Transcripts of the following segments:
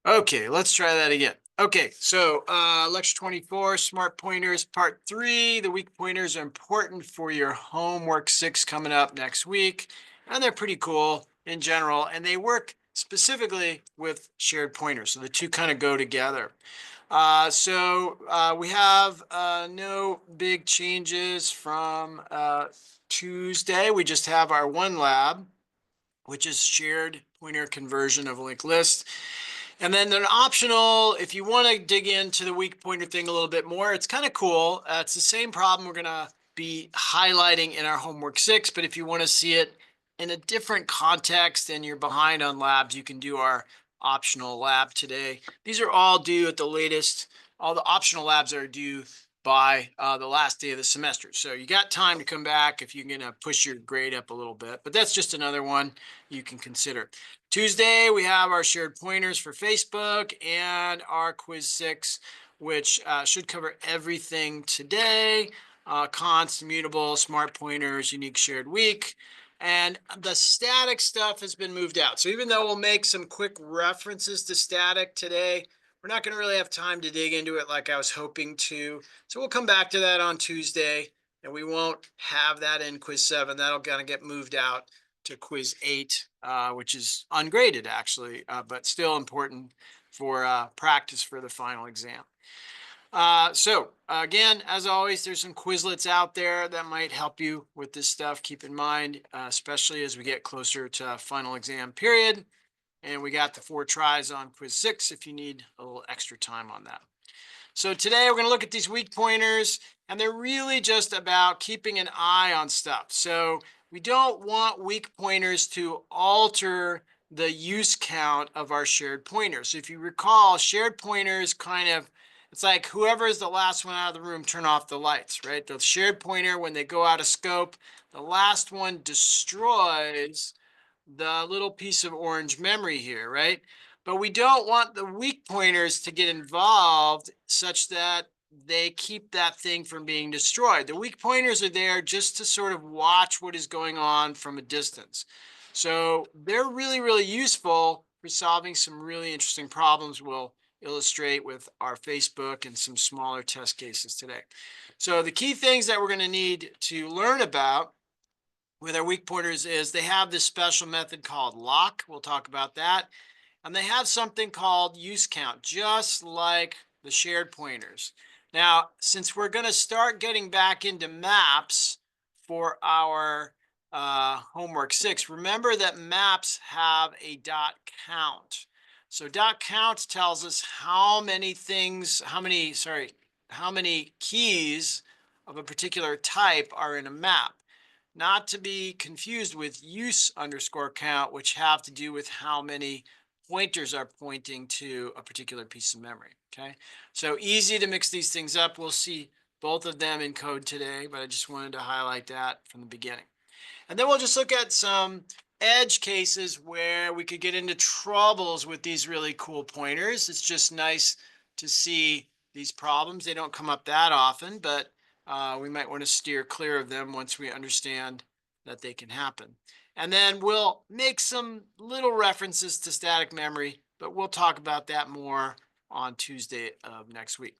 Okay, let's try that again. Okay, so lecture 24, smart pointers, part 3. The weak pointers are important for your homework 6 coming up next week. And they're pretty cool in general, and they work specifically with shared pointers. So the two kind of go together. We have no big changes from Tuesday. We just have our one lab, which is shared pointer conversion of linked list. And then an optional, if you want to dig into the weak pointer thing a little bit more, it's kind of cool. It's the same problem we're going to be highlighting in our homework 6, but if you want to see it in a different context and you're behind on labs, you can do our optional lab today. These are all due at the latest. All the optional labs are due by the last day of the semester. So you got time to come back if you're going to push your grade up a little bit, but that's just another one you can consider. Tuesday, we have our shared pointers for Facebook and our quiz 6, which should cover everything today. Const, immutable, smart pointers, unique shared week. And the static stuff has been moved out. So even though we'll make some quick references to static today, we're not going to really have time to dig into it like I was hoping to. So we'll come back to that on Tuesday, and we won't have that in quiz 7. That'll kind of get moved out to quiz 8, which is ungraded actually, but still important for practice for the final exam. Again, as always, there's some Quizlets out there that might help you with this stuff. Keep in mind, especially as we get closer to final exam period. And we got the 4 tries on quiz 6 if you need a little extra time on that. So today we're going to look at these weak pointers, and they're really just about keeping an eye on stuff. So we don't want weak pointers to alter the use count of our shared pointers. So if you recall, shared pointers it's like whoever is the last one out of the room, turn off the lights, right? The shared pointer, when they go out of scope, the last one destroys the little piece of orange memory here, right? But we don't want the weak pointers to get involved such that they keep that thing from being destroyed. The weak pointers are there just to sort of watch what is going on from a distance. So they're really, really useful for solving some really interesting problems we'll illustrate with our Facebook and some smaller test cases today. So the key things that we're going to need to learn about with our weak pointers is they have this special method called lock. We'll talk about that. And they have something called use count, just like the shared pointers. Now, since we're going to start getting back into maps for our homework 6, remember that maps have a dot count. So dot count tells us how many keys of a particular type are in a map. Not to be confused with use underscore count, which have to do with how many pointers are pointing to a particular piece of memory, okay? So easy to mix these things up. We'll see both of them in code today, but I just wanted to highlight that from the beginning. And then we'll just look at some edge cases where we could get into troubles with these really cool pointers. It's just nice to see these problems. They don't come up that often, but we might want to steer clear of them once we understand that they can happen. And then we'll make some little references to static memory, but we'll talk about that more on Tuesday of next week.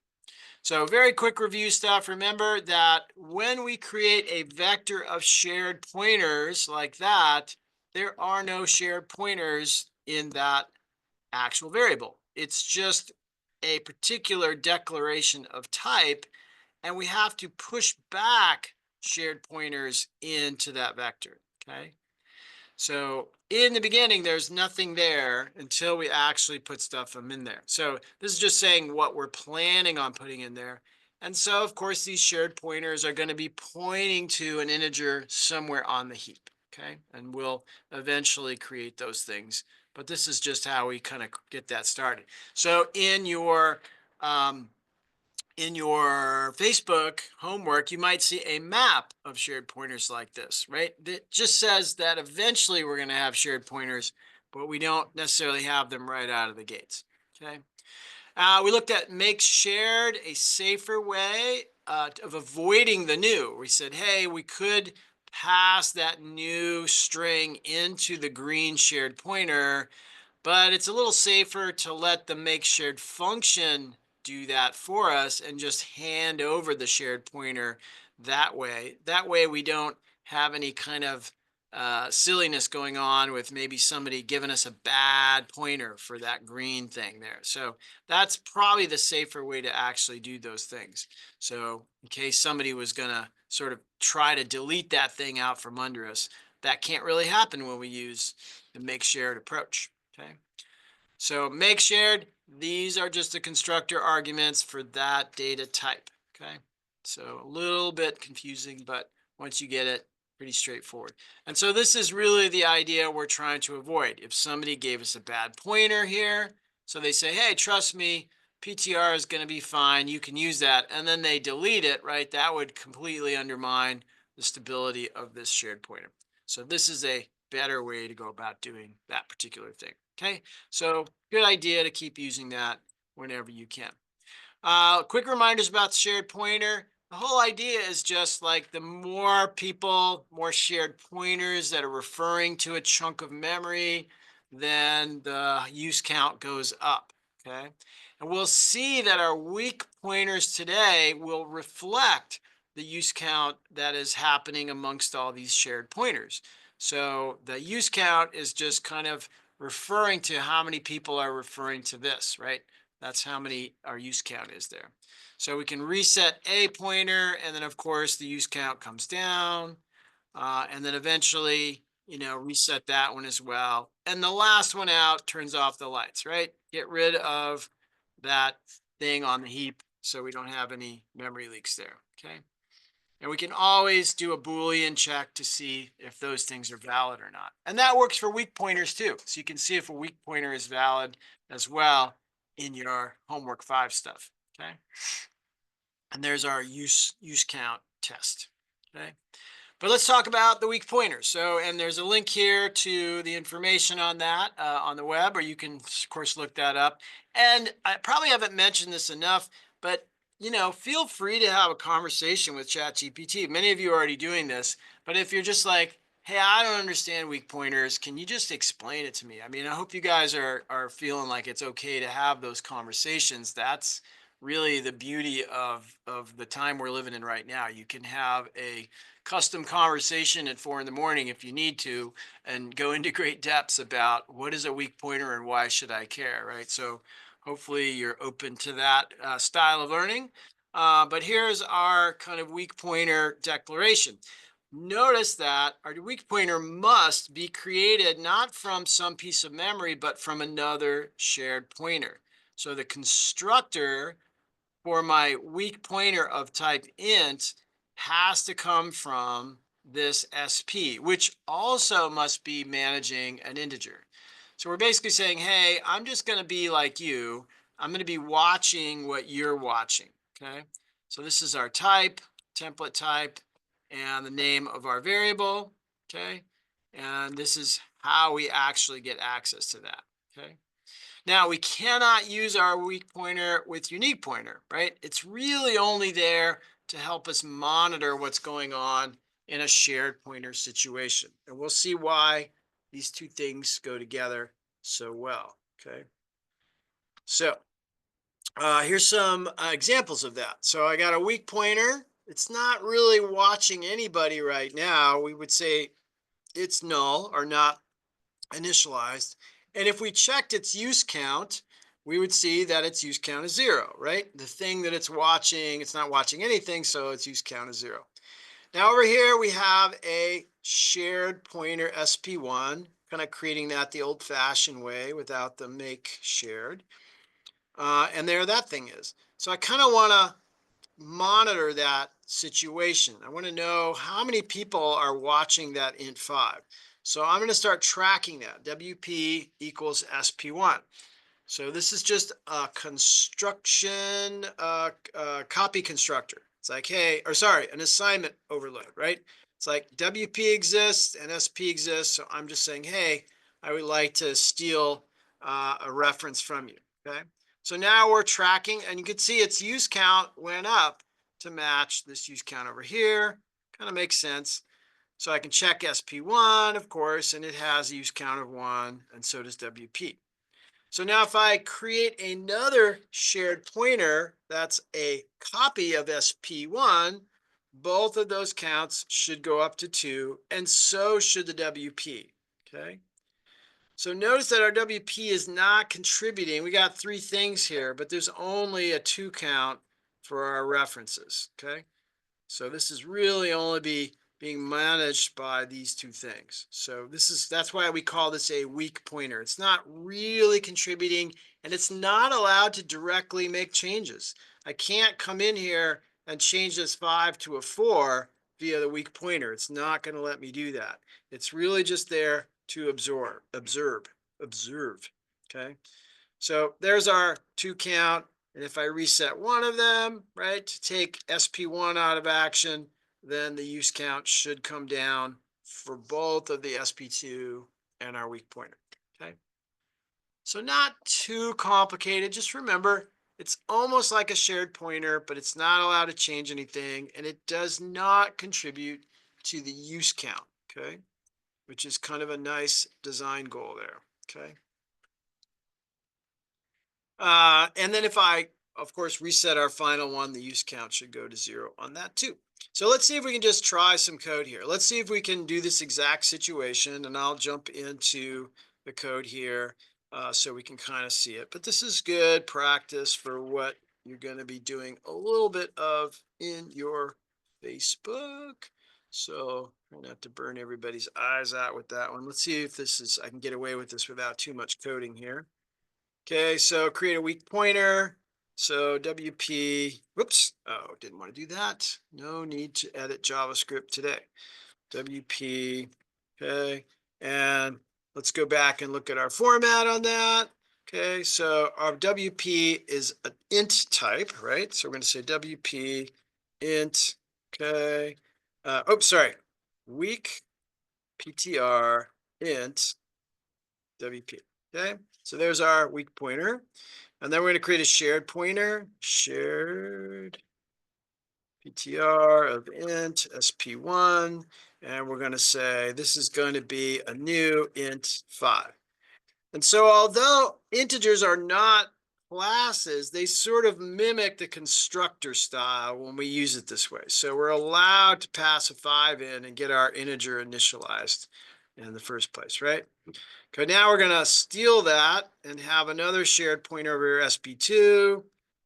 So very quick review stuff. Remember that when we create a vector of shared pointers like that, there are no shared pointers in that actual variable. It's just a particular declaration of type, and we have to push back shared pointers into that vector, okay? So in the beginning, there's nothing there until we actually put stuff in there. So this is just saying what we're planning on putting in there. And so, of course, these shared pointers are going to be pointing to an integer somewhere on the heap, okay? And we'll eventually create those things. But this is just how we kind of get that started. So in your Facebook homework, you might see a map of shared pointers like this, right? That just says that eventually we're going to have shared pointers, but we don't necessarily have them right out of the gates, okay? We looked at make shared a safer way of avoiding the new. We said, hey, we could pass that new string into the green shared pointer, but it's a little safer to let the make shared function do that for us and just hand over the shared pointer that way. That way we don't have any kind of silliness going on with maybe somebody giving us a bad pointer for that green thing there. So that's probably the safer way to actually do those things. So in case somebody was going to sort of try to delete that thing out from under us, that can't really happen when we use the make shared approach. Okay. So make shared, these are just the constructor arguments for that data type. Okay. So a little bit confusing, but once you get it, pretty straightforward. And so this is really the idea we're trying to avoid. If somebody gave us a bad pointer here, so they say, hey, trust me, PTR is going to be fine. You can use that. And then they delete it, right? That would completely undermine the stability of this shared pointer. So this is a better way to go about doing that particular thing. Okay, so good idea to keep using that whenever you can. Quick reminders about shared pointer. The whole idea is just like the more people, more shared pointers that are referring to a chunk of memory, then the use count goes up. Okay, and we'll see that our weak pointers today will reflect the use count that is happening amongst all these shared pointers. So the use count is just kind of referring to how many people are referring to this, right? That's how many our use count is there. So we can reset a pointer, and then of course the use count comes down, and then eventually, reset that one as well. And the last one out turns off the lights, right? Get rid of that thing on the heap so we don't have any memory leaks there, okay? And we can always do a Boolean check to see if those things are valid or not. And that works for weak pointers too. So you can see if a weak pointer is valid as well in your homework 5 stuff, okay? And there's our use count test, okay? But let's talk about the weak pointers. So, and there's a link here to the information on that on the web, or you can, of course, look that up. And I probably haven't mentioned this enough, but, feel free to have a conversation with ChatGPT. Many of you are already doing this, but if you're just like, hey, I don't understand weak pointers, can you just explain it to me? I mean, I hope you guys are feeling like it's okay to have those conversations. That's really the beauty of the time we're living in right now. You can have a custom conversation at 4 in the morning if you need to, and go into great depths about what is a weak pointer and why should I care, right? So hopefully you're open to that style of learning. But here's our kind of weak pointer declaration. Notice that our weak pointer must be created not from some piece of memory, but from another shared pointer. So the constructor for my weak pointer of type int has to come from this SP, which also must be managing an integer. So we're basically saying, hey, I'm just going to be like you. I'm going to be watching what you're watching, okay? So this is our type, template type, and the name of our variable, okay? And this is how we actually get access to that, okay? Now, we cannot use our weak pointer with unique pointer, right? It's really only there to help us monitor what's going on in a shared pointer situation. And we'll see why these two things go together so well, okay? So here's some examples of that. So I got a weak pointer. It's not really watching anybody right now. We would say it's null or not initialized. And if we checked its use count, we would see that its use count is 0, right? The thing that it's watching, it's not watching anything, so its use count is 0. Now over here, we have a shared pointer SP1, kind of creating that the old-fashioned way without the make shared. And there that thing is. So I kind of want to monitor that situation. I want to know how many people are watching that int5. So I'm going to start tracking that. WP equals SP1. So this is just a construction, copy constructor. It's like, hey, or sorry, an assignment overload, right? It's like WP exists and SP exists. So I'm just saying, hey, I would like to steal a reference from you, okay? So now we're tracking, and you can see its use count went up to match this use count over here. Kind of makes sense. So I can check SP1, of course, and it has a use count of 1, and so does WP. So now if I create another shared pointer that's a copy of SP1, both of those counts should go up to 2, and so should the WP, okay? So notice that our WP is not contributing. We got 3 things here, but there's only a 2 count for our references, okay? So this is really only being managed by these 2 things. So that's why we call this a weak pointer. It's not really contributing, and it's not allowed to directly make changes. I can't come in here and change this 5 to a 4 via the weak pointer. It's not going to let me do that. It's really just there to observe. Okay. So there's our 2 count. And if I reset one of them, right, to take SP1 out of action, then the use count should come down for both of the SP2 and our weak pointer, okay? So not too complicated. Just remember, it's almost like a shared pointer, but it's not allowed to change anything, and it does not contribute to the use count, okay? Which is kind of a nice design goal there, okay? And then if I, of course, reset our final one, the use count should go to 0 on that too. So let's see if we can just try some code here. Let's see if we can do this exact situation, and I'll jump into the code here so we can kind of see it. But this is good practice for what you're going to be doing a little bit of in your Facebook. So I'm not to burn everybody's eyes out with that one. Let's see if I can get away with this without too much coding here. Okay, so create a weak pointer. So WP, whoops, oh, didn't want to do that. No need to edit JavaScript today. WP, okay, and let's go back and look at our format on that. Okay, so our WP is an int type, right? So we're going to say WP int, okay. Sorry, weak PTR int WP, okay? So there's our weak pointer. And then we're going to create a shared pointer, shared PTR of int sp1. And we're going to say this is going to be a new int 5. And so although integers are not classes, they sort of mimic the constructor style when we use it this way. So we're allowed to pass a 5 in and get our integer initialized in the first place, right? Okay, now we're going to steal that and have another shared pointer over here, sp2,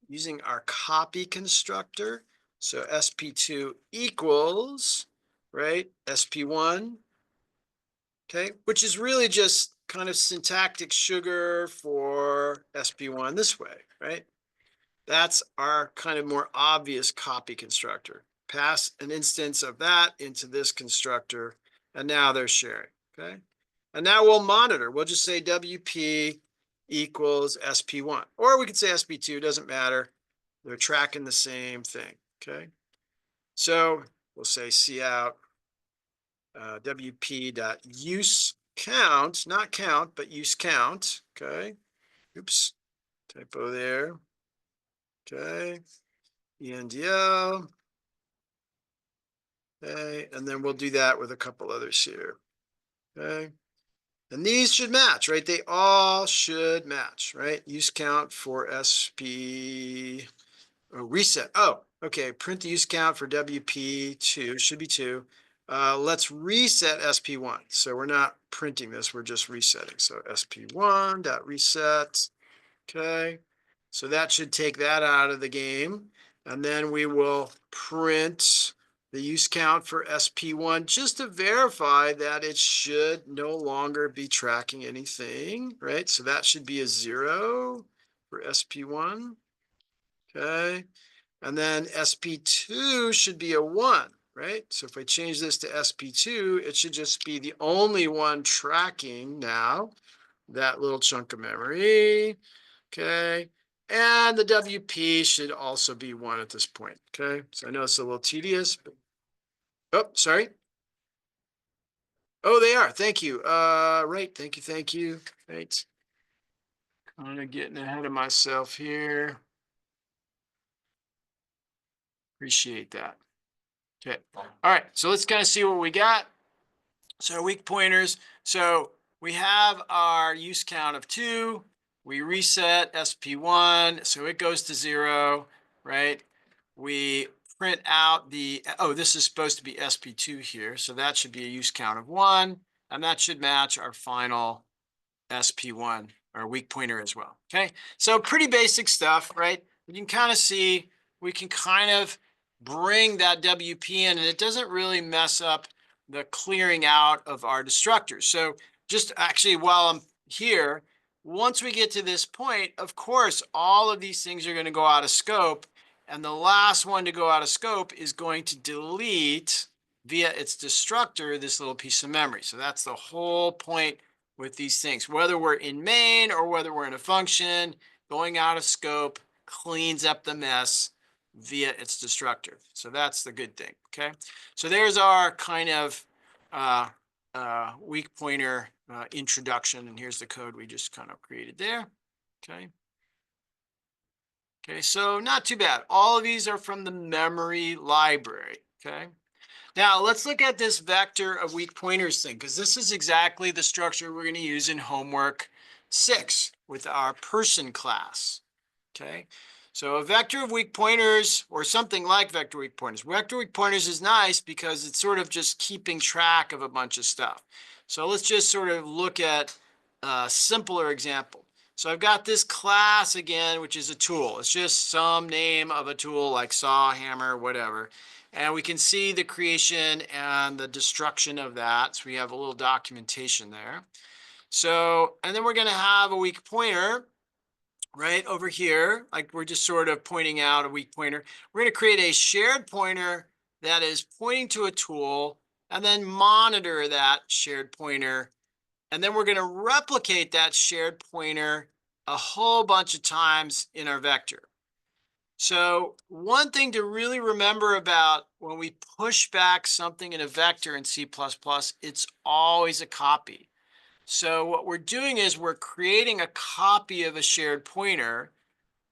using our copy constructor. So sp2 equals, right, sp1, okay, which is really just kind of syntactic sugar for sp1 this way, right? That's our kind of more obvious copy constructor. Pass an instance of that into this constructor, and now they're sharing, okay? And now we'll monitor. We'll just say WP equals SP1. Or we could say SP2, doesn't matter. They're tracking the same thing, okay? So we'll say cout WP.use count, not count, but use count, okay? Oops, typo there. Okay, ENDL. Okay, and then we'll do that with a couple others here. Okay. And these should match, right? They all should match, right? Use count for SP, reset. Oh, okay. Print the use count for WP2, should be 2. Let's reset SP1. So we're not printing this, we're just resetting. So SP1.reset. Okay. So that should take that out of the game. And then we will print the use count for SP1 just to verify that it should no longer be tracking anything, right? So that should be a 0 for SP1, okay? And then SP2 should be a 1, right? So if I change this to SP2, it should just be the only one tracking now that little chunk of memory, okay? And the WP should also be 1 at this point, okay? So I know it's a little tedious, but oh, sorry. Oh, they are. Thank you. Right. Thank you. Right. Kind of getting ahead of myself here. Appreciate that. Okay. All right. So let's kind of see what we got. So weak pointers. So we have our use count of 2. We reset SP1, so it goes to 0, right? We print out this is supposed to be SP2 here, so that should be a use count of 1, and that should match our final SP1, our weak pointer as well, okay? So pretty basic stuff, right? You can kind of see, we can kind of bring that WP in, and it doesn't really mess up the clearing out of our destructors. So just actually while I'm here, once we get to this point, of course, all of these things are going to go out of scope. And the last one to go out of scope is going to delete via its destructor this little piece of memory. So that's the whole point with these things. Whether we're in main or whether we're in a function, going out of scope cleans up the mess via its destructor. So that's the good thing, okay? So there's our kind of weak pointer introduction, and here's the code we just kind of created there, okay? Okay, so not too bad. All of these are from the memory library, okay? Now let's look at this vector of weak pointers thing, because this is exactly the structure we're going to use in homework 6 with our person class, okay? So a vector of weak pointers, or something like vector weak pointers. Vector weak pointers is nice because it's sort of just keeping track of a bunch of stuff. So let's just sort of look at a simpler example. So I've got this class again, which is a tool. It's just some name of a tool like saw, hammer, whatever. And we can see the creation and the destruction of that. So we have a little documentation there. So, and then we're going to have a weak pointer right over here. Like we're just sort of pointing out a weak pointer. We're going to create a shared pointer that is pointing to a tool and then monitor that shared pointer. And then we're going to replicate that shared pointer a whole bunch of times in our vector. So one thing to really remember about when we push back something in a vector in C++, it's always a copy. So what we're doing is we're creating a copy of a shared pointer.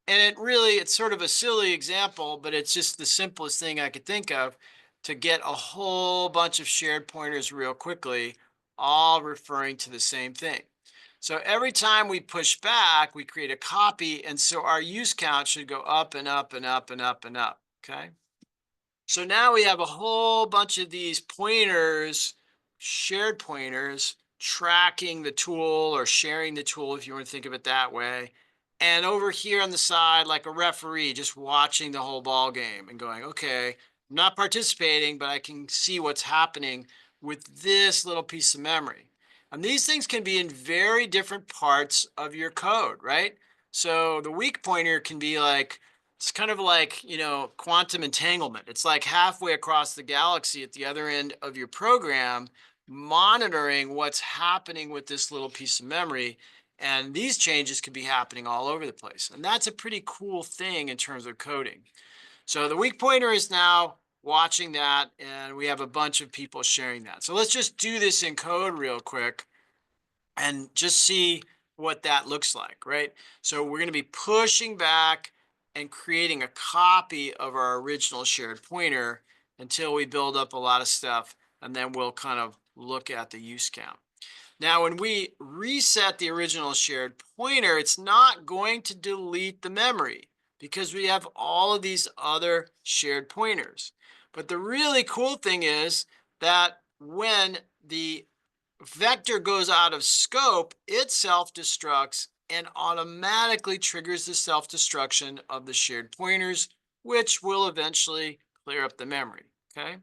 And it's sort of a silly example, but it's just the simplest thing I could think of to get a whole bunch of shared pointers real quickly, all referring to the same thing. So every time we push back, we create a copy. And so our use count should go up and up and up and up and up, okay? So now we have a whole bunch of these pointers, shared pointers, tracking the tool or sharing the tool, if you want to think of it that way. And over here on the side, like a referee, just watching the whole ball game and going, okay, I'm not participating, but I can see what's happening with this little piece of memory. And these things can be in very different parts of your code, right? So the weak pointer can be like, it's kind of like, quantum entanglement. It's like halfway across the galaxy at the other end of your program, monitoring what's happening with this little piece of memory. And these changes could be happening all over the place. And that's a pretty cool thing in terms of coding. So the weak pointer is now watching that, and we have a bunch of people sharing that. So let's just do this in code real quick and just see what that looks like, right? So we're going to be pushing back and creating a copy of our original shared pointer until we build up a lot of stuff, and then we'll kind of look at the use count. Now, when we reset the original shared pointer, it's not going to delete the memory because we have all of these other shared pointers. But the really cool thing is that when the vector goes out of scope, it self-destructs and automatically triggers the self-destruction of the shared pointers, which will eventually clear up the memory, okay?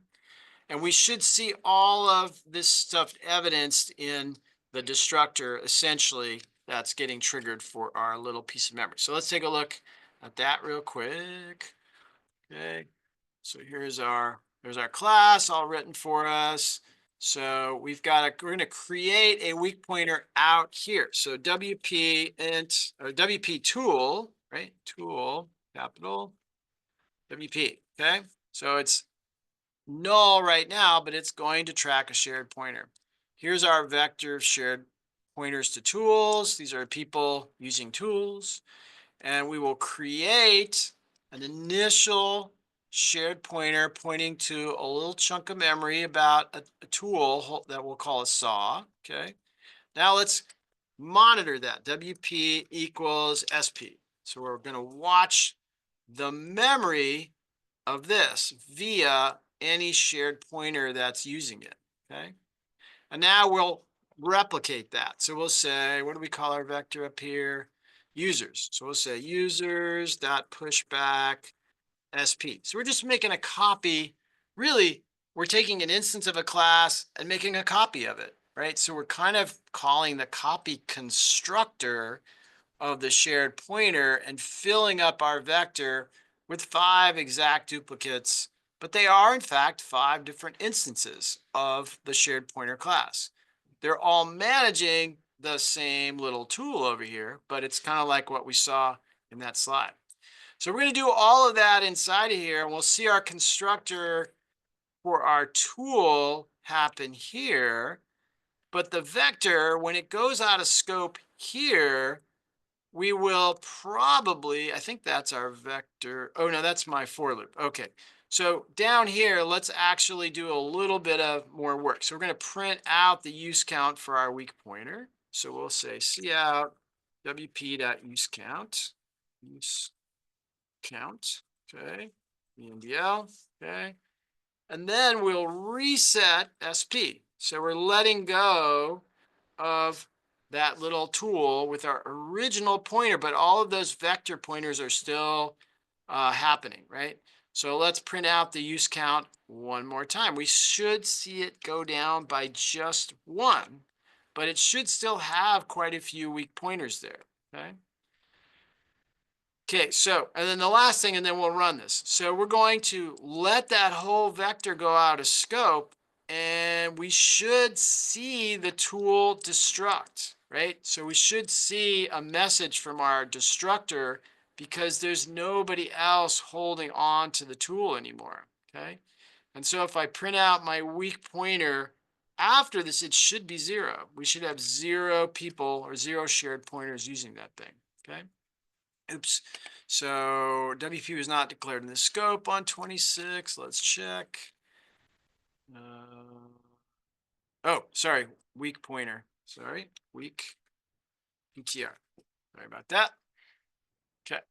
And we should see all of this stuff evidenced in the destructor, essentially, that's getting triggered for our little piece of memory. So let's take a look at that real quick. Okay, so there's our class all written for us. So we're going to create a weak pointer out here. So WP int, or WP tool, right? Tool, capital, WP, okay? So it's null right now, but it's going to track a shared pointer. Here's our vector of shared pointers to tools. These are people using tools. And we will create an initial shared pointer pointing to a little chunk of memory about a tool that we'll call a saw, okay? Now let's monitor that. WP equals SP. So we're going to watch the memory of this via any shared pointer that's using it, okay? And now we'll replicate that. So we'll say, what do we call our vector up here? Users. So we'll say users dot pushback SP. So we're just making a copy. Really, we're taking an instance of a class and making a copy of it, right? So we're kind of calling the copy constructor of the shared pointer and filling up our vector with 5 exact duplicates, but they are in fact 5 different instances of the shared pointer class. They're all managing the same little tool over here, but it's kind of like what we saw in that slide. So we're going to do all of that inside of here, and we'll see our constructor for our tool happen here. But the vector, when it goes out of scope here, we will probably, I think that's our vector. Oh, no, that's my for loop. Okay. So down here, let's actually do a little bit of more work. So we're going to print out the use count for our weak pointer. So we'll say cout wp.useCount, use count, okay, ENDL, okay. And then we'll reset SP. So we're letting go of that little tool with our original pointer, but all of those vector pointers are still happening, right? So let's print out the use count one more time. We should see it go down by just 1, but it should still have quite a few weak pointers there, okay? Okay, so, and then the last thing, and then we'll run this. So we're going to let that whole vector go out of scope, and we should see the tool destruct, right? So we should see a message from our destructor because there's nobody else holding on to the tool anymore, okay? And so if I print out my weak pointer after this, it should be 0. We should have 0 people or 0 shared pointers using that thing, okay? Oops. So WP was not declared in the scope on 26. Let's check. Oh, sorry. Weak pointer. Sorry. Weak PTR. Sorry about that. Okay.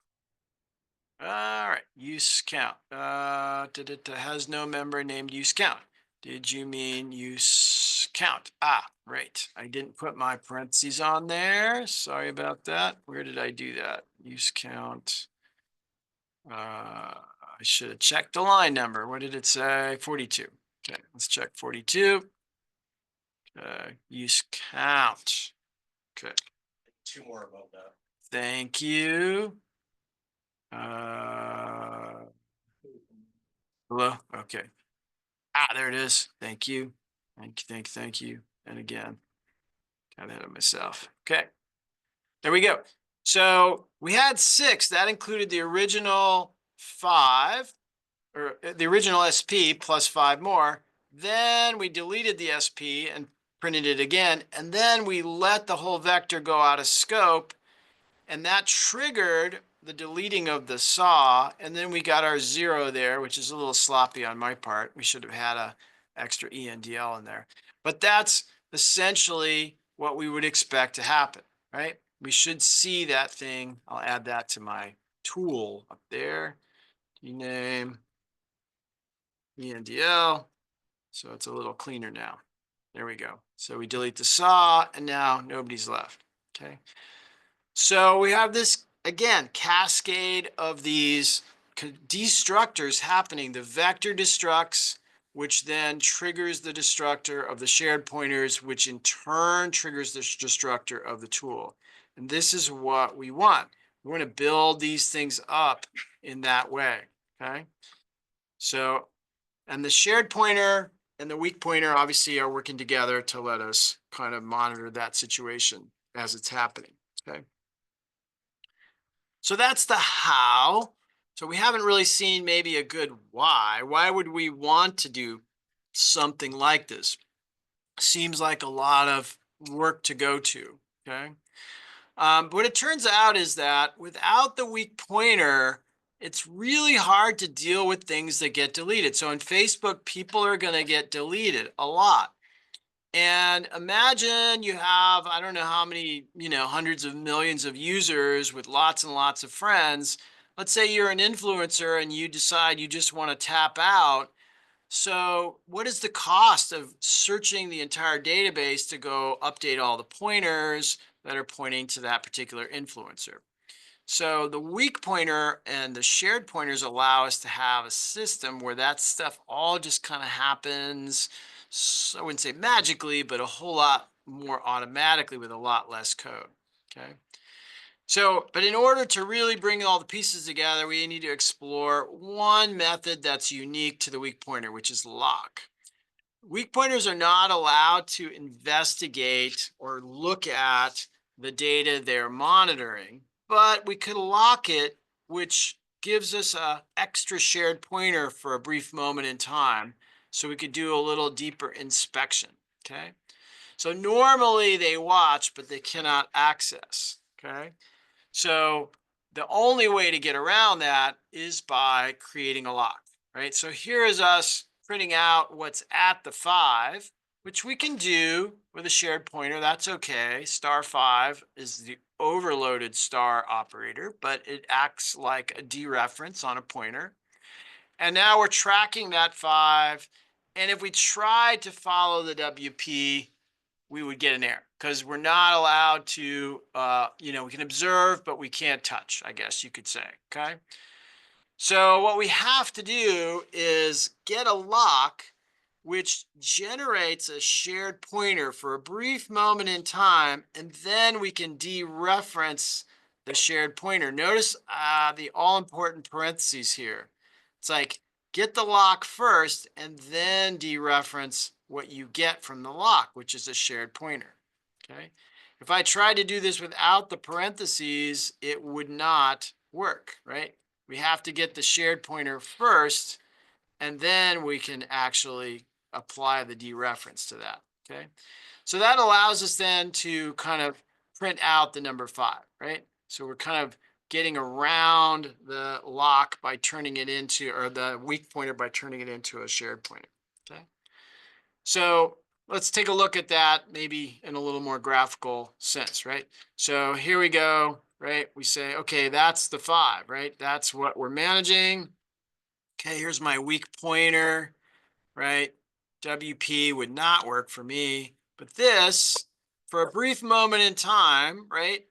All right. Use count. Has no member named use count. Did you mean use count? Ah, right. I didn't put my parentheses on there. Sorry about that. Where did I do that? Use count. I should have checked the line number. What did it say? 42. Okay, let's check 42. Use count. Okay. 2 more above that. Thank you. Hello? Okay. Ah, there it is. Thank you. Thank you. And again, got ahead of myself. Okay. There we go. So we had 6. That included the original 5, or the original SP plus 5 more. Then we deleted the SP and printed it again. And then we let the whole vector go out of scope. And that triggered the deleting of the saw. And then we got our 0 there, which is a little sloppy on my part. We should have had a extra ENDL in there. But that's essentially what we would expect to happen, right? We should see that thing. I'll add that to my tool up there. Name ENDL. So it's a little cleaner now. There we go. So we delete the saw and now nobody's left. Okay. So we have this, again, cascade of these destructors happening. The vector destructs, which then triggers the destructor of the shared pointers, which in turn triggers the destructor of the tool. And this is what we want. We want to build these things up in that way, okay? So, and the shared pointer and the weak pointer obviously are working together to let us kind of monitor that situation as it's happening, okay? So that's the how. So we haven't really seen maybe a good why. Why would we want to do something like this? Seems like a lot of work to go to, okay? But what it turns out is that without the weak pointer, it's really hard to deal with things that get deleted. So in Facebook, people are going to get deleted a lot. And imagine you have, I don't know how many, hundreds of millions of users with lots and lots of friends. Let's say you're an influencer and you decide you just want to tap out. So what is the cost of searching the entire database to go update all the pointers that are pointing to that particular influencer? So the weak pointer and the shared pointers allow us to have a system where that stuff all just kind of happens. So I wouldn't say magically, but a whole lot more automatically with a lot less code. Okay. So, but in order to really bring all the pieces together, we need to explore one method that's unique to the weak pointer, which is lock. Weak pointers are not allowed to investigate or look at the data they're monitoring, but we could lock it, which gives us a extra shared pointer for a brief moment in time. So we could do a little deeper inspection. Okay. So normally they watch, but they cannot access. Okay. So the only way to get around that is by creating a lock, right? So here is us printing out what's at the 5, which we can do with a shared pointer. That's okay. *5 is the overloaded star operator, but it acts like a dereference on a pointer. And now we're tracking that 5. And if we try to follow the WP, we would get an error because we're not allowed to, we can observe, but we can't touch, I guess you could say, okay? So what we have to do is get a lock which generates a shared pointer for a brief moment in time, and then we can dereference the shared pointer. Notice the all-important parentheses here. It's like get the lock first and then dereference what you get from the lock, which is a shared pointer. Okay. If I tried to do this without the parentheses, it would not work, right? We have to get the shared pointer first, and then we can actually apply the dereference to that, okay? So that allows us then to kind of print out the number 5, right? So we're kind of getting around the lock by turning it into, or the weak pointer by turning it into a shared pointer, okay? So let's take a look at that maybe in a little more graphical sense, right? So here we go, right? We say, okay, that's the 5, right? That's what we're managing. Okay, here's my weak pointer, right? WP would not work for me, but this, for a brief moment in time, right?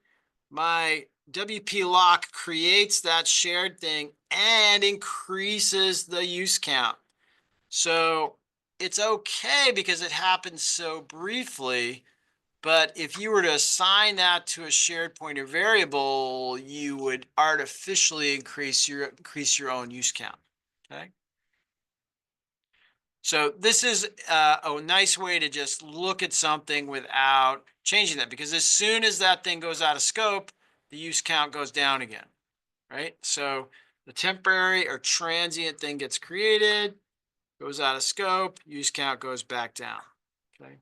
My WP lock creates that shared thing and increases the use count. So it's okay because it happens so briefly, but if you were to assign that to a shared pointer variable, you would artificially increase your own use count, okay? So this is a nice way to just look at something without changing that, because as soon as that thing goes out of scope, the use count goes down again, right? So the temporary or transient thing gets created, goes out of scope, use count goes back down, okay?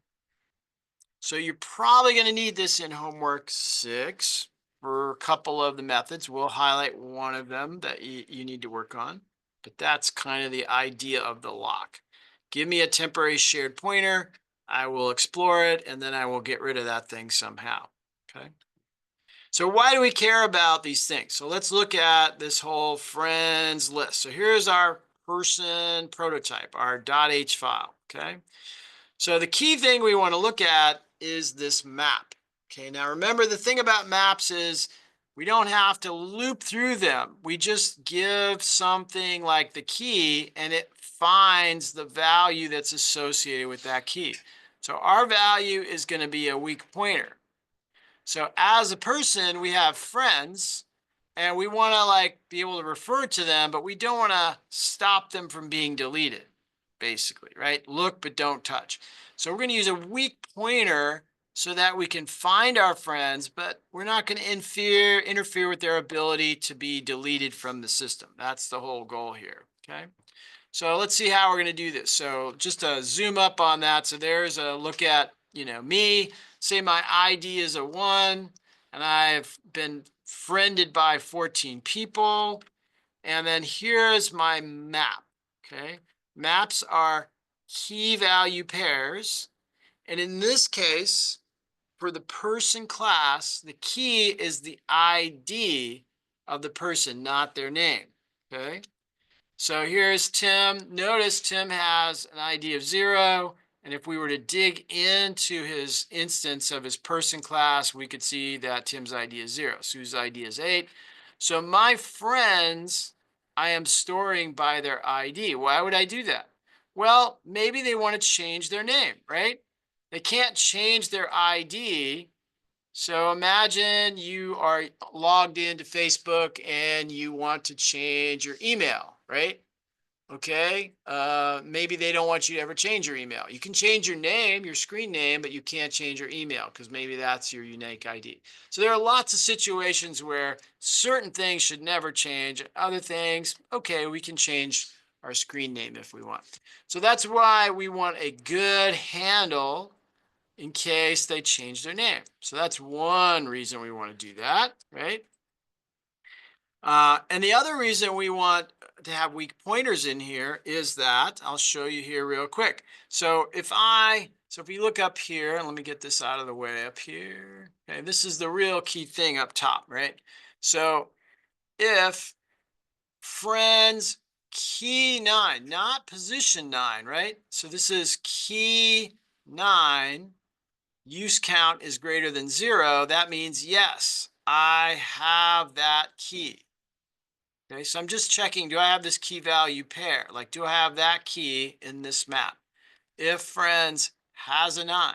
So you're probably going to need this in homework 6 for a couple of the methods. We'll highlight one of them that you need to work on, but that's kind of the idea of the lock. Give me a temporary shared pointer, I will explore it, and then I will get rid of that thing somehow, okay? So why do we care about these things? So let's look at this whole friends list. So here's our person prototype, our .h file, okay? So the key thing we want to look at is this map. Okay, now remember the thing about maps is we don't have to loop through them. We just give something like the key and it finds the value that's associated with that key. So our value is going to be a weak pointer. So as a person, we have friends and we want to like be able to refer to them, but we don't want to stop them from being deleted, basically, right? Look, but don't touch. So we're going to use a weak pointer so that we can find our friends, but we're not going to interfere with their ability to be deleted from the system. That's the whole goal here, okay? So let's see how we're going to do this. So just to zoom up on that. So there's a look at, me. Say my ID is a 1 and I've been friended by 14 people. And then here's my map, okay? Maps are key value pairs. And in this case, for the person class, the key is the ID of the person, not their name. Okay. So here's Tim. Notice Tim has an ID of 0. And if we were to dig into his instance of his person class, we could see that Tim's ID is 0. Sue's ID is 8. So my friends, I am storing by their ID. Why would I do that? Well, maybe they want to change their name, right? They can't change their ID. So imagine you are logged into Facebook and you want to change your email, right? Okay. Maybe they don't want you to ever change your email. You can change your name, your screen name, but you can't change your email because maybe that's your unique ID. So there are lots of situations where certain things should never change. Other things, okay, we can change our screen name if we want. So that's why we want a good handle in case they change their name. So that's one reason we want to do that, right? And the other reason we want to have weak pointers in here is that I'll show you here real quick. So if we look up here, and let me get this out of the way up here. Okay, this is the real key thing up top, right? So if friends key 9, not position 9, right? So this is key 9, use count is greater than 0. That means yes, I have that key. Okay, so I'm just checking, do I have this key value pair? Like, do I have that key in this map? If friends has a 9,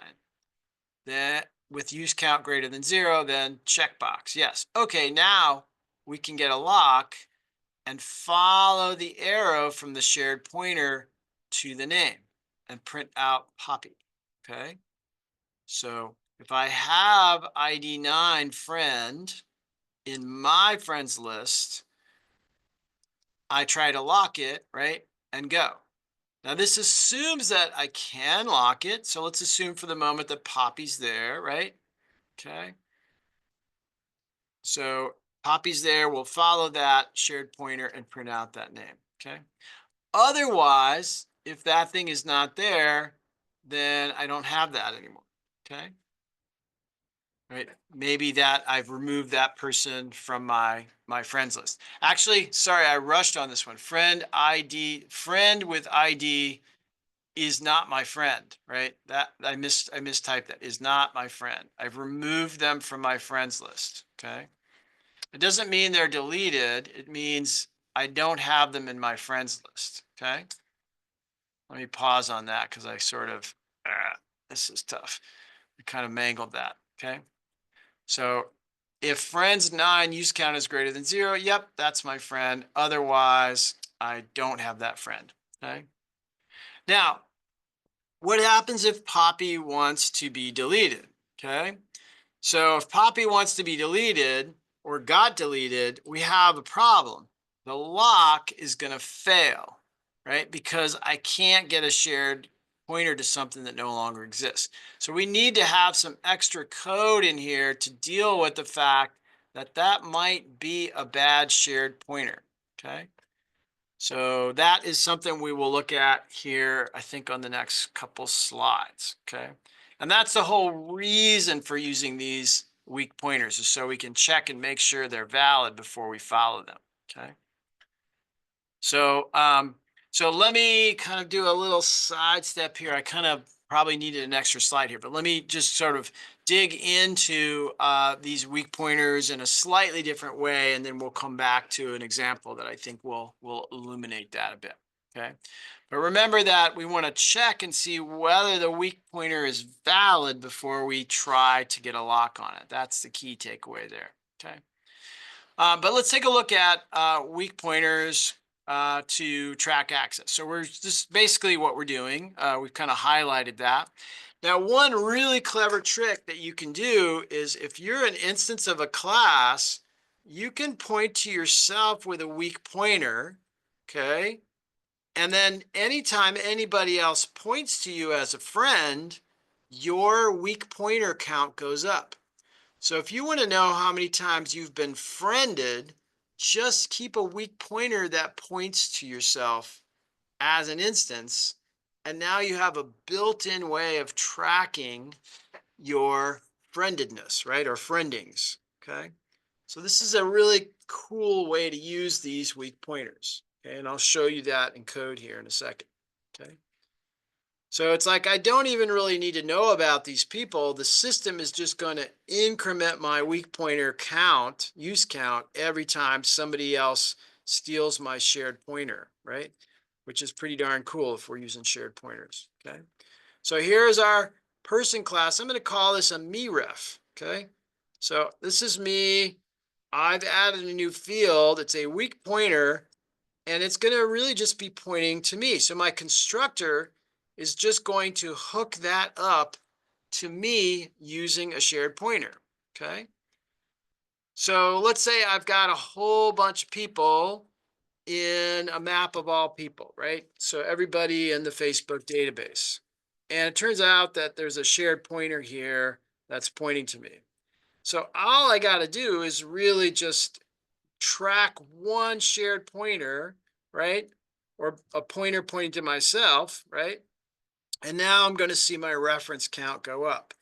then with use count greater than 0, then checkbox, yes. Okay, now we can get a lock and follow the arrow from the shared pointer to the name and print out Poppy, okay? So if I have ID 9 friend in my friends list, I try to lock it, right, and go. Now this assumes that I can lock it. So let's assume for the moment that Poppy's there, right? Okay. So Poppy's there, we'll follow that shared pointer and print out that name, okay? Otherwise, if that thing is not there, then I don't have that anymore, okay? Right? Maybe that I've removed that person from my friends list. Actually, sorry, I rushed on this one. Friend with ID is not my friend, right? That I mistyped that. Is not my friend. I've removed them from my friends list, okay? It doesn't mean they're deleted. It means I don't have them in my friends list, okay? Let me pause on that because I sort of, this is tough. I kind of mangled that, okay? So if friends 9 use count is greater than 0, yep, that's my friend. Otherwise, I don't have that friend, okay? Now, what happens if Poppy wants to be deleted, okay? So if Poppy wants to be deleted or got deleted, we have a problem. The lock is going to fail, right? Because I can't get a shared pointer to something that no longer exists. So we need to have some extra code in here to deal with the fact that that might be a bad shared pointer, okay? So that is something we will look at here, I think, on the next couple slides, okay? And that's the whole reason for using these weak pointers, is so we can check and make sure they're valid before we follow them, okay? So, so let me kind of do a little sidestep here. I kind of probably needed an extra slide here, but let me just sort of dig into these weak pointers in a slightly different way, and then we'll come back to an example that I think will illuminate that a bit, okay? But remember that we want to check and see whether the weak pointer is valid before we try to get a lock on it. That's the key takeaway there, okay? But let's take a look at weak pointers to track access. So we're just basically what we're doing. We've kind of highlighted that. Now, one really clever trick that you can do is if you're an instance of a class, you can point to yourself with a weak pointer, okay? And then anytime anybody else points to you as a friend, your weak pointer count goes up. So if you want to know how many times you've been friended, just keep a weak pointer that points to yourself as an instance, And now you have a built-in way of tracking your friendedness, right? Or friendings, okay? So this is a really cool way to use these weak pointers, okay? And I'll show you that in code here in a second, okay? So it's like I don't even really need to know about these people. The system is just going to increment my weak pointer count, use count, every time somebody else steals my shared pointer, right? Which is pretty darn cool if we're using shared pointers, okay? So here's our person class. I'm going to call this a me ref, okay? So this is me. I've added a new field. It's a weak pointer, and it's going to really just be pointing to me. So my constructor is just going to hook that up to me using a shared pointer, okay? So let's say I've got a whole bunch of people in a map of all people, right? So everybody in the Facebook database. And it turns out that there's a shared pointer here that's pointing to me. So all I got to do is really just track one shared pointer, right? Or a pointer pointing to myself, right? And now I'm going to see my reference count go up.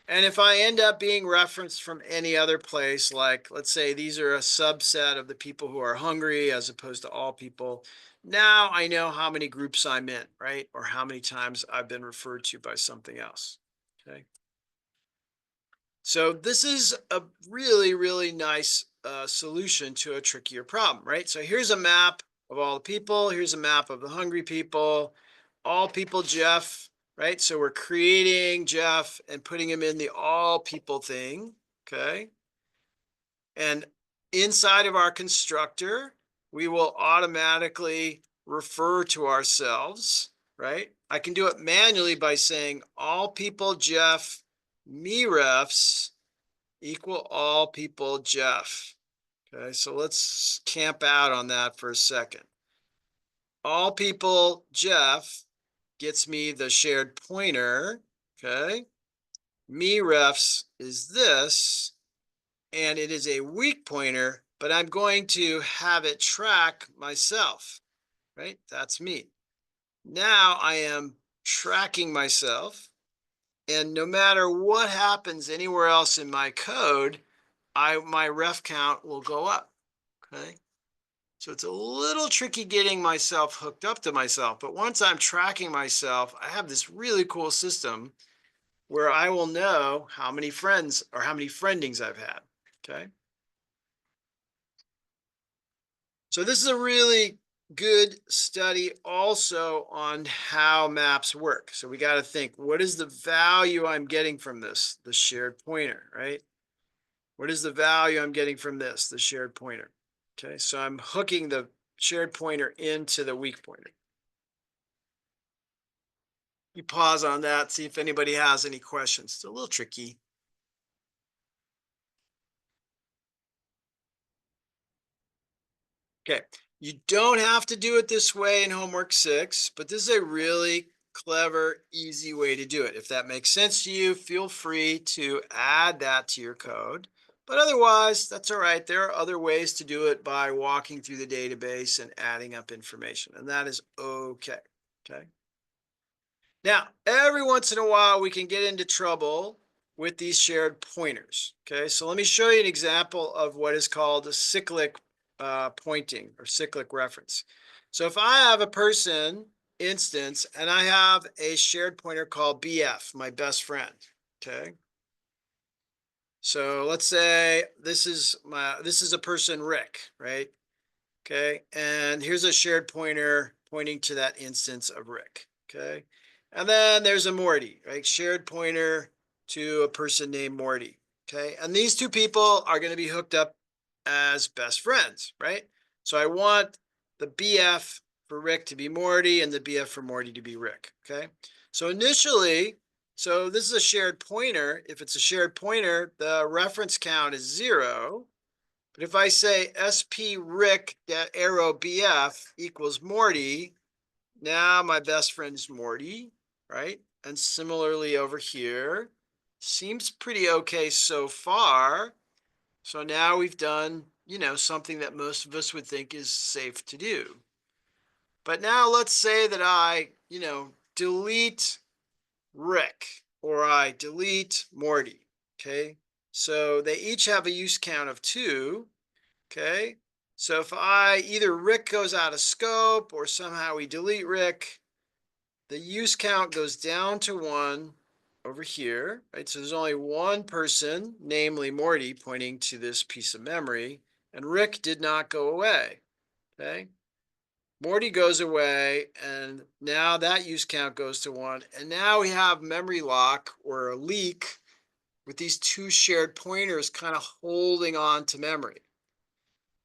And if I end up being referenced from any other place, like let's say these are a subset of the people who are hungry as opposed to all people, now I know how many groups I'm in, right? Or how many times I've been referred to by something else, okay? So this is a really, really nice solution to a trickier problem, right? So here's a map of all the people. Here's a map of the hungry people, all people Jeff, right? So we're creating Jeff and putting him in the all people thing, okay? And inside of our constructor, we will automatically refer to ourselves, right? I can do it manually by saying all people Jeff me refs equal all people Jeff. Okay, so let's camp out on that for a second. All people Jeff gets me the shared pointer, okay? Me refs is this, and it is a weak pointer, but I'm going to have it track myself, right? That's me. Now I am tracking myself, and no matter what happens anywhere else in my code, my ref count will go up, okay? So it's a little tricky getting myself hooked up to myself, but once I'm tracking myself, I have this really cool system where I will know how many friends or how many friendings I've had, okay? So this is a really good study also on how maps work. So we got to think, what is the value I'm getting from this, the shared pointer, right? What is the value I'm getting from this, the shared pointer? Okay, so I'm hooking the shared pointer into the weak pointer. You pause on that, see if anybody has any questions. It's a little tricky. Okay, you don't have to do it this way in homework 6, but this is a really clever, easy way to do it. If that makes sense to you, feel free to add that to your code. But otherwise, that's all right. There are other ways to do it by walking through the database and adding up information, and that is okay. Okay. Now, every once in a while, we can get into trouble with these shared pointers. Okay, so let me show you an example of what is called a cyclic pointing or cyclic reference. So if I have a person instance and I have a shared pointer called BF, my best friend, okay? So let's say this is a person Rick, right? Okay, and here's a shared pointer pointing to that instance of Rick, okay? And then there's a Morty, right? Shared pointer to a person named Morty, okay? And these two people are going to be hooked up as best friends, right? So I want the BF for Rick to be Morty and the BF for Morty to be Rick, okay? So initially, so this is a shared pointer. If it's a shared pointer, the reference count is 0. But if I say SP Rick arrow BF equals Morty, now my best friend is Morty, right? And similarly over here, seems pretty okay so far. So now we've done, something that most of us would think is safe to do. But now let's say that I, delete Rick or I delete Morty. Okay. So they each have a use count of 2. Okay. So if either Rick goes out of scope or somehow we delete Rick, the use count goes down to 1 over here, right? So there's only one person, namely Morty, pointing to this piece of memory, and Rick did not go away. Okay. Morty goes away, and now that use count goes to 1. And now we have memory lock or a leak with these 2 shared pointers kind of holding on to memory.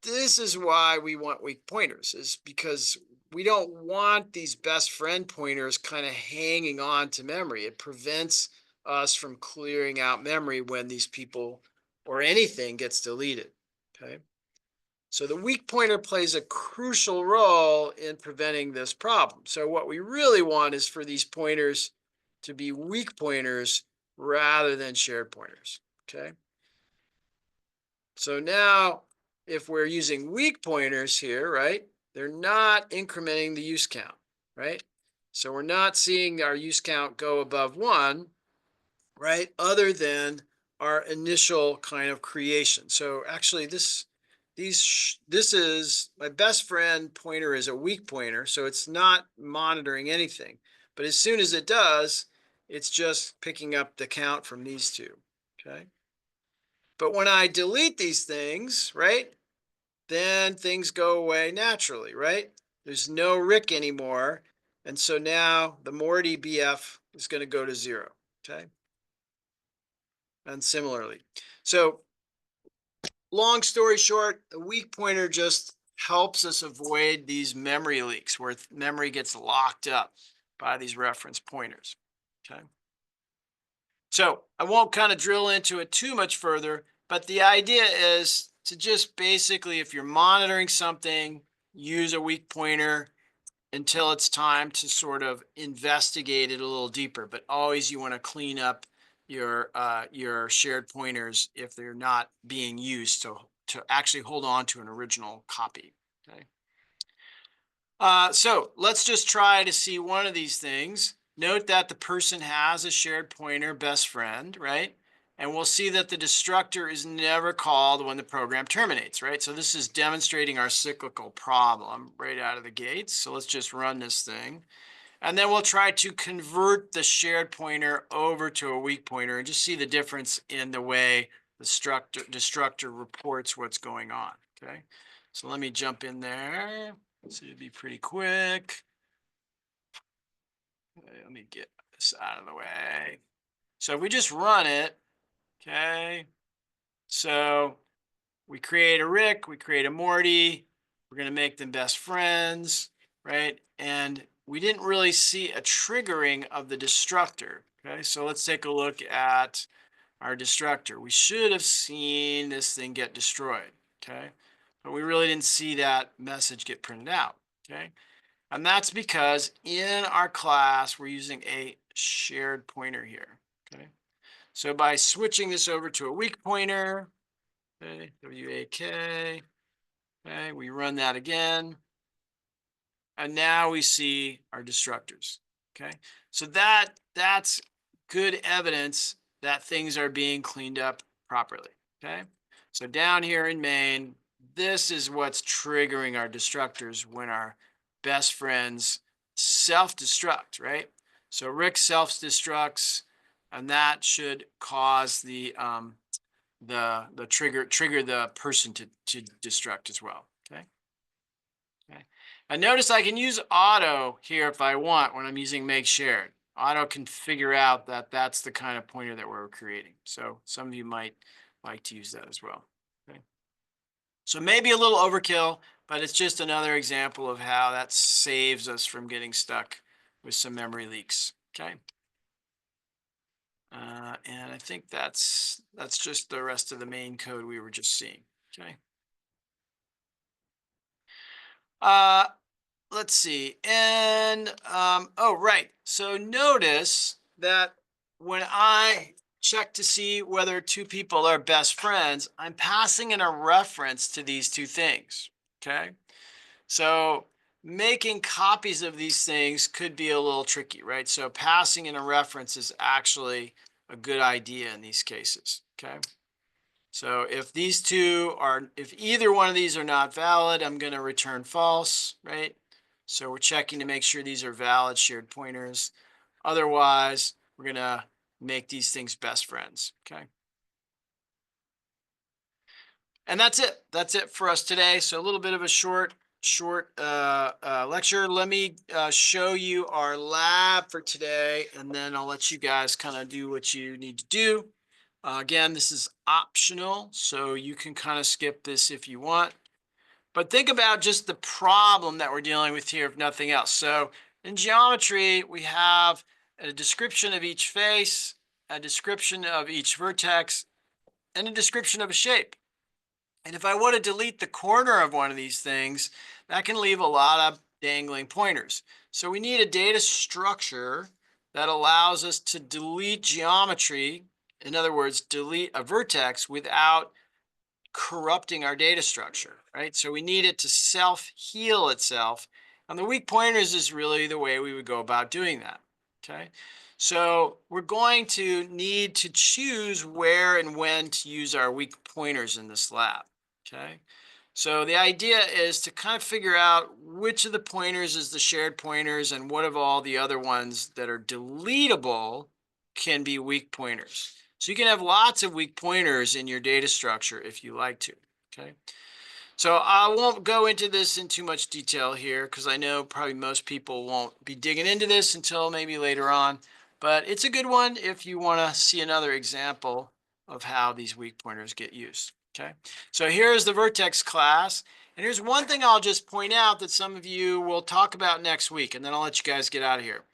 This is why we want weak pointers, is because we don't want these best friend pointers kind of hanging on to memory. It prevents us from clearing out memory when these people or anything gets deleted. Okay. So the weak pointer plays a crucial role in preventing this problem. So what we really want is for these pointers to be weak pointers rather than shared pointers. Okay. So now if we're using weak pointers here, right, they're not incrementing the use count, right? So we're not seeing our use count go above 1, right, other than our initial kind of creation. So actually this is my best friend pointer is a weak pointer, so it's not monitoring anything. But as soon as it does, it's just picking up the count from these 2, okay? But when I delete these things, right, then things go away naturally, right? There's no Rick anymore. And so now the Morty BF is going to go to 0, okay? And similarly. So long story short, a weak pointer just helps us avoid these memory leaks where memory gets locked up by these reference pointers, okay? So I won't kind of drill into it too much further, but the idea is to just basically, if you're monitoring something, use a weak pointer until it's time to sort of investigate it a little deeper. But always you want to clean up your shared pointers if they're not being used to actually hold on to an original copy. Okay. So let's just try to see one of these things. Note that the person has a shared pointer best friend, right? And we'll see that the destructor is never called when the program terminates, right? So this is demonstrating our cyclical problem right out of the gates. So let's just run this thing. And then we'll try to convert the shared pointer over to a weak pointer and just see the difference in the way the destructor reports what's going on, okay? So let me jump in there. So it'd be pretty quick. Okay, let me get this out of the way. So if we just run it, okay, so we create a Rick, we create a Morty, we're going to make them best friends, right? And we didn't really see a triggering of the destructor, okay? So let's take a look at our destructor. We should have seen this thing get destroyed, okay? But we really didn't see that message get printed out, okay? And that's because in our class, we're using a shared pointer here, okay? So by switching this over to a weak pointer, okay, WAK, okay, we run that again. And now we see our destructors, okay? So that's good evidence that things are being cleaned up properly, okay? So down here in main, this is what's triggering our destructors when our best friends self-destruct, right? So Rick self-destructs, and that should cause the trigger the person to destruct as well, okay? Okay. And notice I can use auto here if I want when I'm using make shared. Auto can figure out that that's the kind of pointer that we're creating. So some of you might like to use that as well. Okay. So maybe a little overkill, but it's just another example of how that saves us from getting stuck with some memory leaks. Okay. And I think that's just the rest of the main code we were just seeing. Okay. Let's see. And, oh, right. So notice that when I check to see whether 2 people are best friends, I'm passing in a reference to these 2 things. Okay. So making copies of these things could be a little tricky, right? So passing in a reference is actually a good idea in these cases, okay? So if if either one of these are not valid, I'm going to return false, right? So we're checking to make sure these are valid shared pointers. Otherwise, we're going to make these things best friends, okay? And that's it. That's it for us today. So a little bit of a short lecture. Let me show you our lab for today, and then I'll let you guys kind of do what you need to do. Again, this is optional, so you can kind of skip this if you want. But think about just the problem that we're dealing with here, if nothing else. So in geometry, we have a description of each face, a description of each vertex, and a description of a shape. And if I want to delete the corner of one of these things, that can leave a lot of dangling pointers. So we need a data structure that allows us to delete geometry. In other words, delete a vertex without corrupting our data structure, right? So we need it to self-heal itself. And the weak pointers is really the way we would go about doing that, okay? So we're going to need to choose where and when to use our weak pointers in this lab, okay? So the idea is to kind of figure out which of the pointers is the shared pointers and what of all the other ones that are deletable can be weak pointers. So you can have lots of weak pointers in your data structure if you like to, okay? So I won't go into this in too much detail here because I know probably most people won't be digging into this until maybe later on, but it's a good one if you want to see another example of how these weak pointers get used, okay? So here's the vertex class, and here's one thing I'll just point out that some of you will talk about next week, and then I'll let you guys get out of here.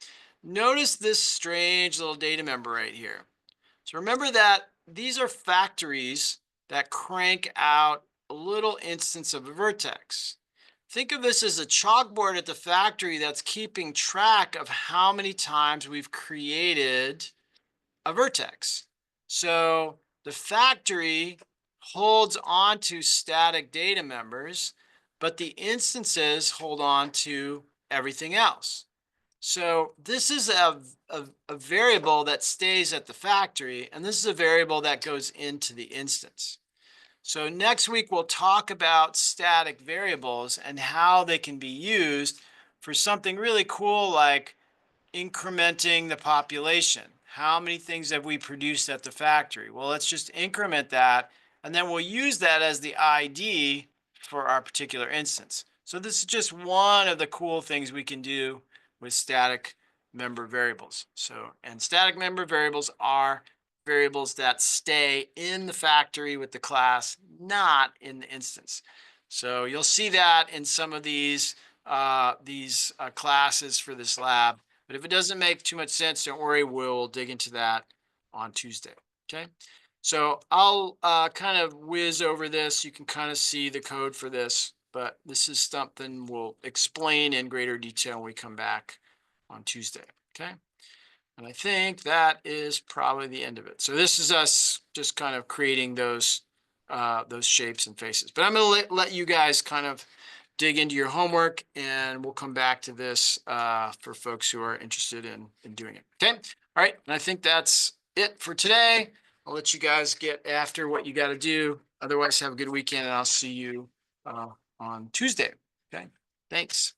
Notice this strange little data member right here. So remember that these are factories that crank out a little instance of a vertex. Think of this as a chalkboard at the factory that's keeping track of how many times we've created a vertex. So the factory holds on to static data members, but the instances hold on to everything else. So this is a variable that stays at the factory, and this is a variable that goes into the instance. So next week, we'll talk about static variables and how they can be used for something really cool like incrementing the population. How many things have we produced at the factory? Well, let's just increment that, and then we'll use that as the ID for our particular instance. So this is just one of the cool things we can do with static member variables. And static member variables are variables that stay in the factory with the class, not in the instance. So you'll see that in some of these classes for this lab. But if it doesn't make too much sense, don't worry, we'll dig into that on Tuesday, okay? So I'll kind of whiz over this. You can kind of see the code for this, but this is something we'll explain in greater detail when we come back on Tuesday, okay? And I think that is probably the end of it. So this is us just kind of creating those shapes and faces. But I'm going to let you guys kind of dig into your homework, and we'll come back to this for folks who are interested in doing it. Okay. All right. And I think that's it for today. I'll let you guys get after what you got to do. Otherwise, have a good weekend, and I'll see you on Tuesday. Okay. Thanks.